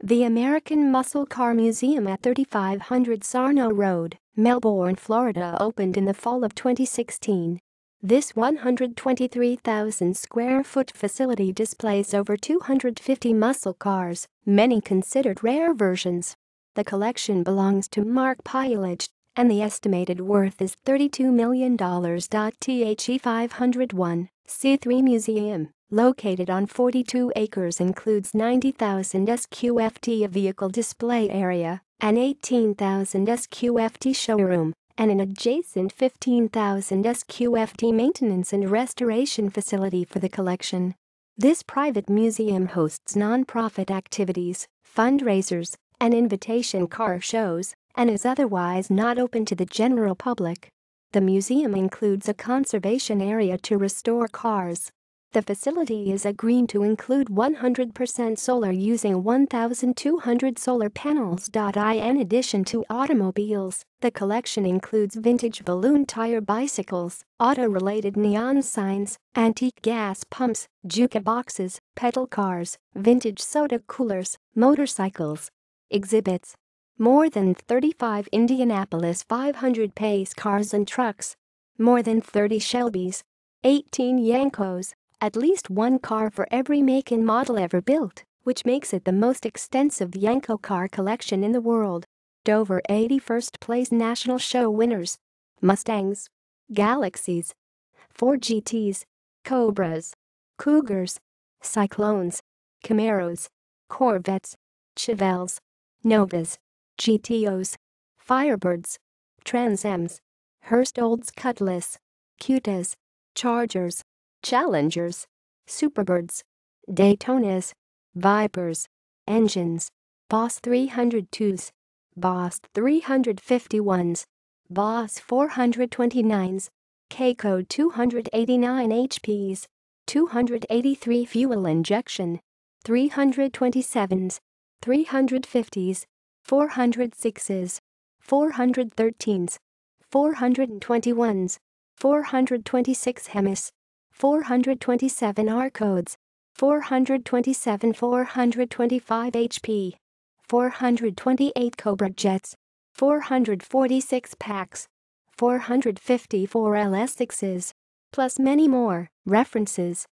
The American Muscle Car Museum at 3500 Sarno Road, Melbourne, Florida opened in the fall of 2016. This 123,000 square foot facility displays over 250 muscle cars, many considered rare versions. The collection belongs to Mark Pieloch, and the estimated worth is $32 million. The 501 C3 museum, located on 42 acres, includes 90,000 sqft of vehicle display area, an 18,000 sqft showroom, and an adjacent 15,000 sqft maintenance and restoration facility for the collection. This private museum hosts non-profit activities, fundraisers, and invitation car shows, and is otherwise not open to the general public. The museum includes a conservation area to restore cars. The facility is agreed to include 100% solar using 1,200 solar panels. In addition to automobiles, the collection includes vintage balloon tire bicycles, auto-related neon signs, antique gas pumps, jukeboxes, pedal cars, vintage soda coolers, motorcycles. Exhibits: more than 35 Indianapolis 500 pace cars and trucks, more than 30 Shelbys, 18 Yankos, at least one car for every make and model ever built, which makes it the most extensive Yanko car collection in the world. Dover 81st place National Show winners: Mustangs, Galaxies, Ford GTs, Cobras, Cougars, Cyclones, Camaros, Corvettes, Chevelles, Novas, GTOs, Firebirds, Trans-Ams, Hurst Olds Cutlass, Cutas, Chargers, Challengers, Superbirds, Daytonas, Vipers, Engines, Boss 302s, Boss 351s, Boss 429s, K-Code 289 HPs, 283 fuel injection, 327s, 350s, 406s, 413s, 421s, 426 Hemis, 427 R codes, 427 425 HP, 428 Cobra jets, 446 packs, 454 LS6s, plus many more. References: